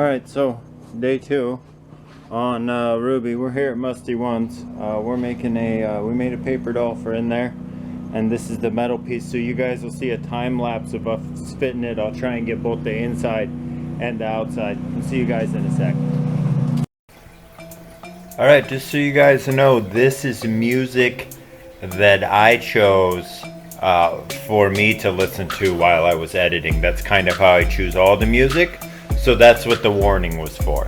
Alright, so day 2 on Ruby. We're here at MUSTIE1's. We're making we made a paper doll for in there, and this is the metal piece, so you guys will see a time lapse of us fitting it. I'll try and get both the inside and the outside. I'll see you guys in a sec. Alright, just so you guys know, this is music that I chose for me to listen to while I was editing. That's kind of how I choose all the music. So that's what the warning was for.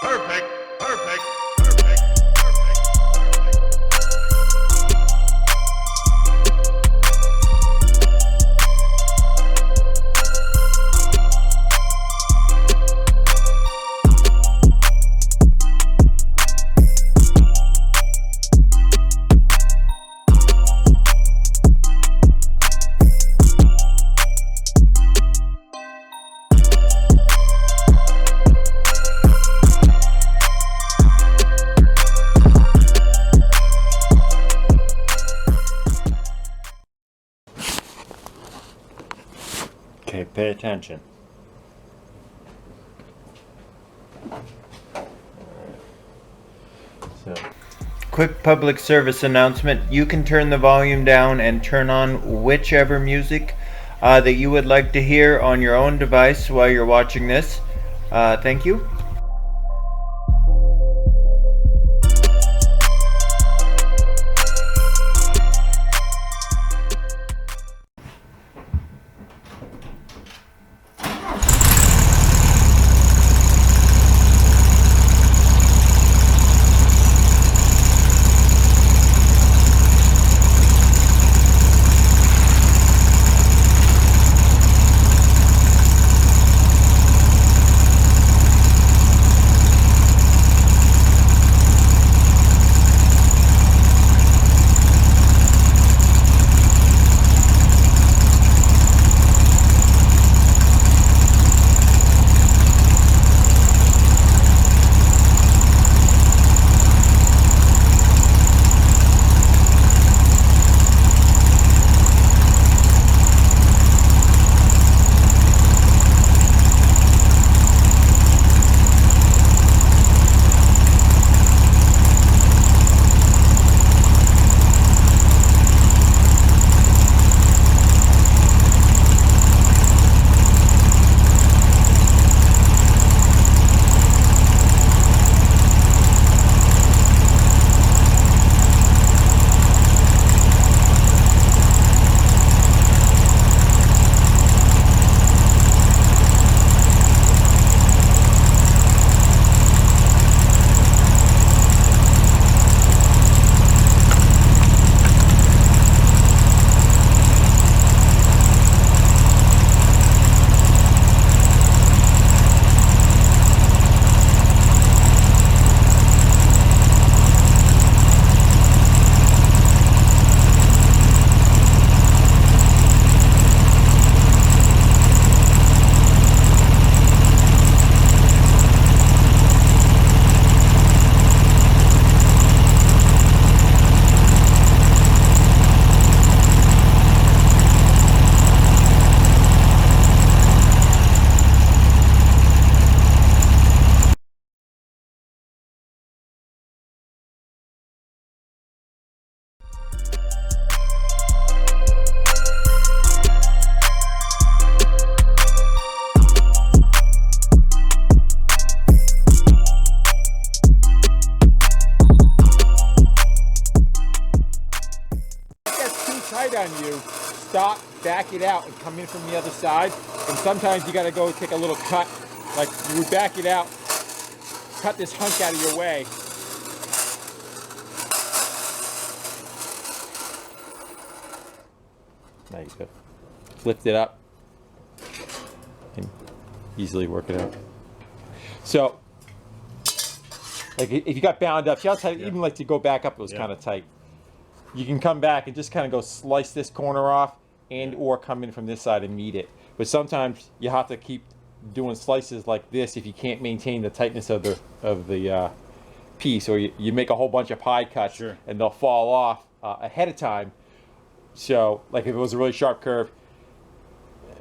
Perfect, perfect. Okay, pay attention. So, quick public service announcement. You can turn the volume down and turn on whichever music that you would like to hear on your own device while you're watching this. Thank you. stop, back it out, and come in from the other side. And sometimes you got to go take a little cut, like you would back it out, cut this hunk out of your way. Now you go lift it up and easily work it out. So, like if you got bound up, see how tight, even like to go back up, it was kind of tight. You can come back and just kind of go slice this corner off and or come in from this side and meet it. But sometimes you have to keep doing slices like this if you can't maintain the tightness of the piece, or you make a whole bunch of pie cuts and they'll fall off ahead of time. So like if it was a really sharp curve,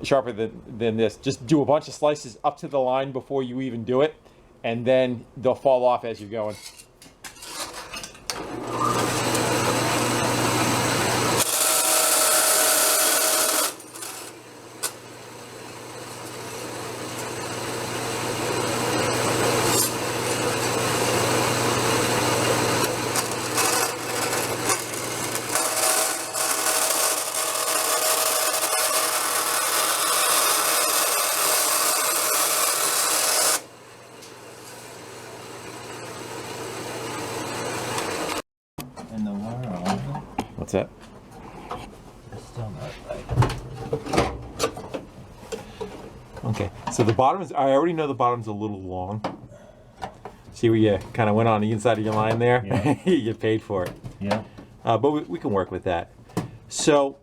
sharper than this, just do a bunch of slices up to the line before you even do it, and then they'll fall off as you're going. In the world. What's that? It's still not right. Okay, so the bottom is, I already know the bottom's a little long. See where you kind of went on the inside of your line there? Yeah. You paid for it. Yeah. But we can work with that. So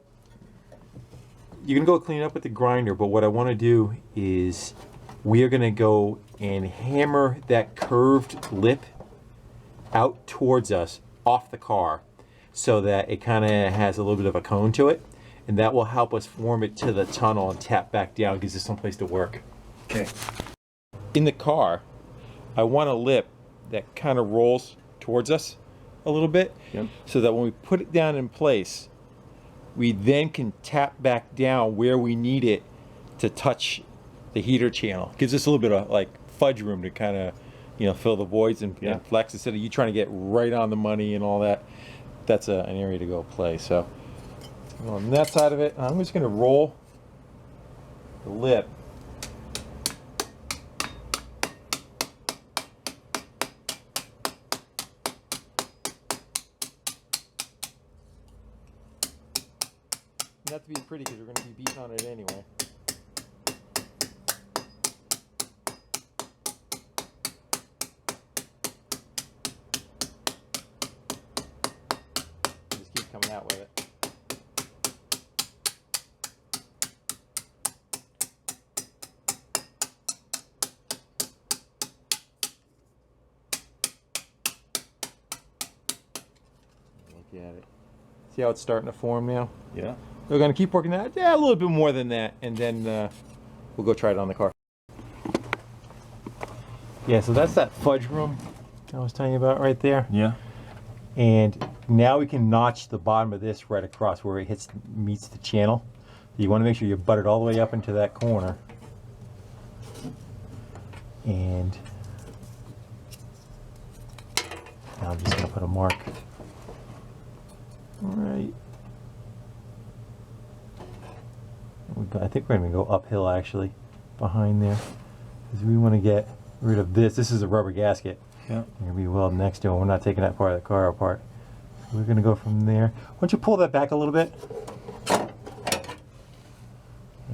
you can go clean up with the grinder, but what I want to do is we are going to go and hammer that curved lip out towards us off the car so that it kind of has a little bit of a cone to it, and that will help us form it to the tunnel and tap back down, gives us some place to work. Okay. In the car, I want a lip that kind of rolls towards us a little bit, so that when we put it down in place, we then can tap back down where we need it to touch the heater channel. Gives us a little bit of like fudge room to kind of, you know, fill the voids and flex, instead of you trying to get right on the money and all that. That's an area to go play. So on that side of it, I'm just going to roll the lip. Not to be pretty because we're going to be beating on it anyway. Just keep coming out with it. Look at it. See how it's starting to form now? Yeah. We're going to keep working that. Yeah, a little bit more than that, and then we'll go try it on the car. Yeah, so that's that fudge room I was telling you about right there. Yeah. And now we can notch the bottom of this right across where it meets the channel. You want to make sure you butt it all the way up into that corner. And now I'm just going to put a mark right. I think we're going to go uphill actually behind there, because we want to get rid of this. This is a rubber gasket. Yeah. We're going to be welding next to it. We're not taking that part of the car apart. So we're going to go from there. Why don't you pull that back a little bit? Yeah,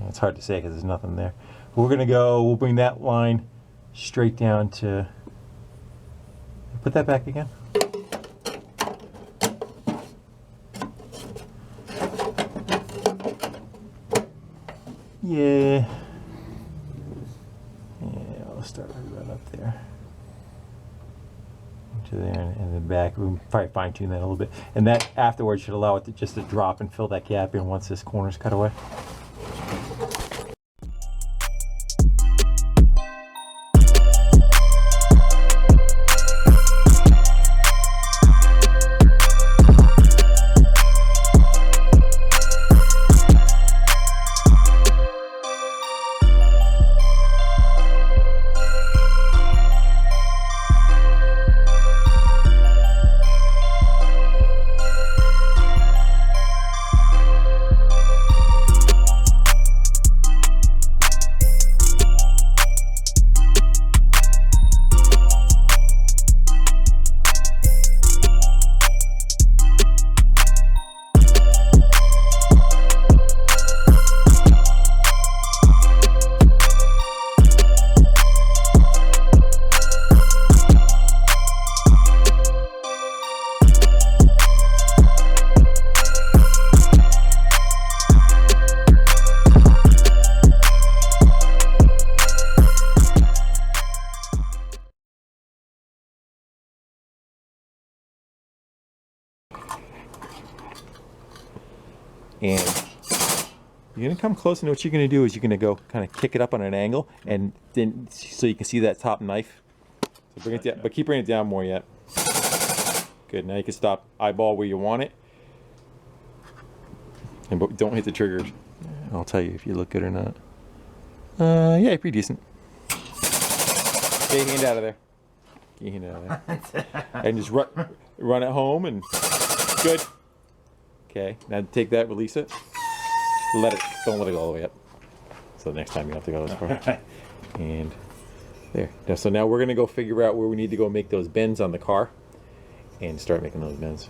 it's hard to say because there's nothing there. But we're going to go, we'll bring that line straight down to, put that back again. Yeah. Yeah, I'll start right up there. To there and then back. We'll probably fine tune that a little bit. And that afterwards should allow it to just to drop and fill that gap in once this corner's cut away. And you're gonna come close, and what you're gonna do is you're gonna go kind of kick it up on an angle, and then so you can see that top knife. So bring it down, but keep bringing it down more yet. Good. Now you can stop eyeball where you want it, and but don't hit the triggers. I'll tell you if you look good or not. Yeah, pretty decent. Get your hand out of there. Get your hand out of there. And just run it home, and good. Okay. Now take that, release it. Let it. Don't let it go all the way up. So next time you have to go this far. And there. Now, so now we're gonna go figure out where we need to go make those bends on the car, and start making those bends.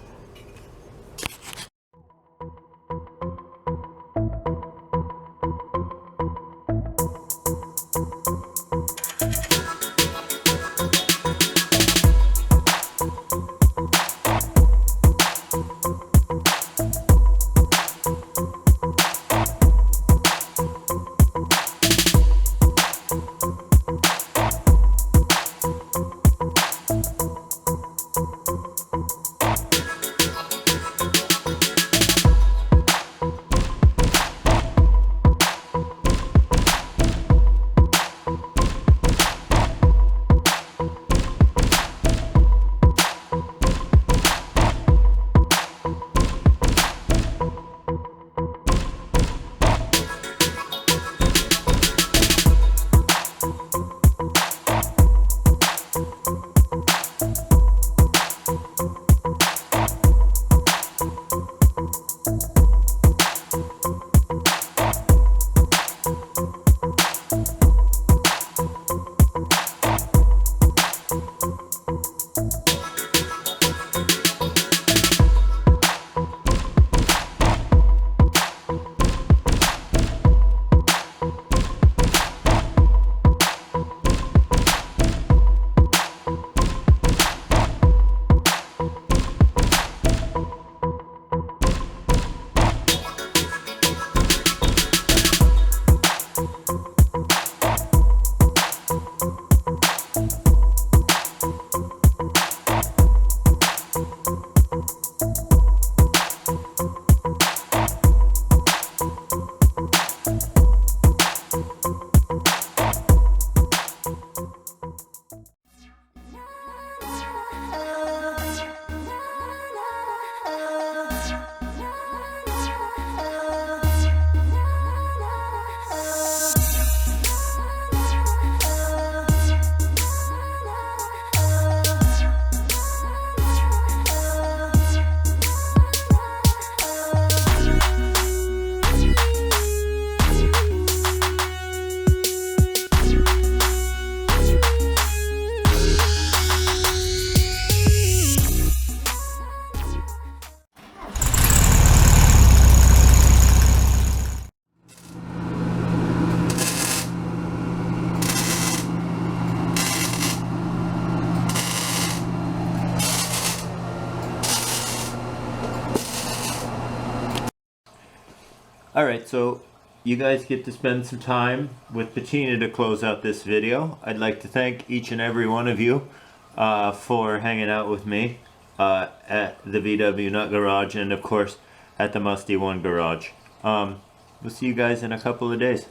Alright, so you guys get to spend some time with Patina to close out this video. I'd like to thank each and every one of you for hanging out with me at the vwnut garage, and of course at the MUSTIE1 garage. We'll see you guys in a couple of days.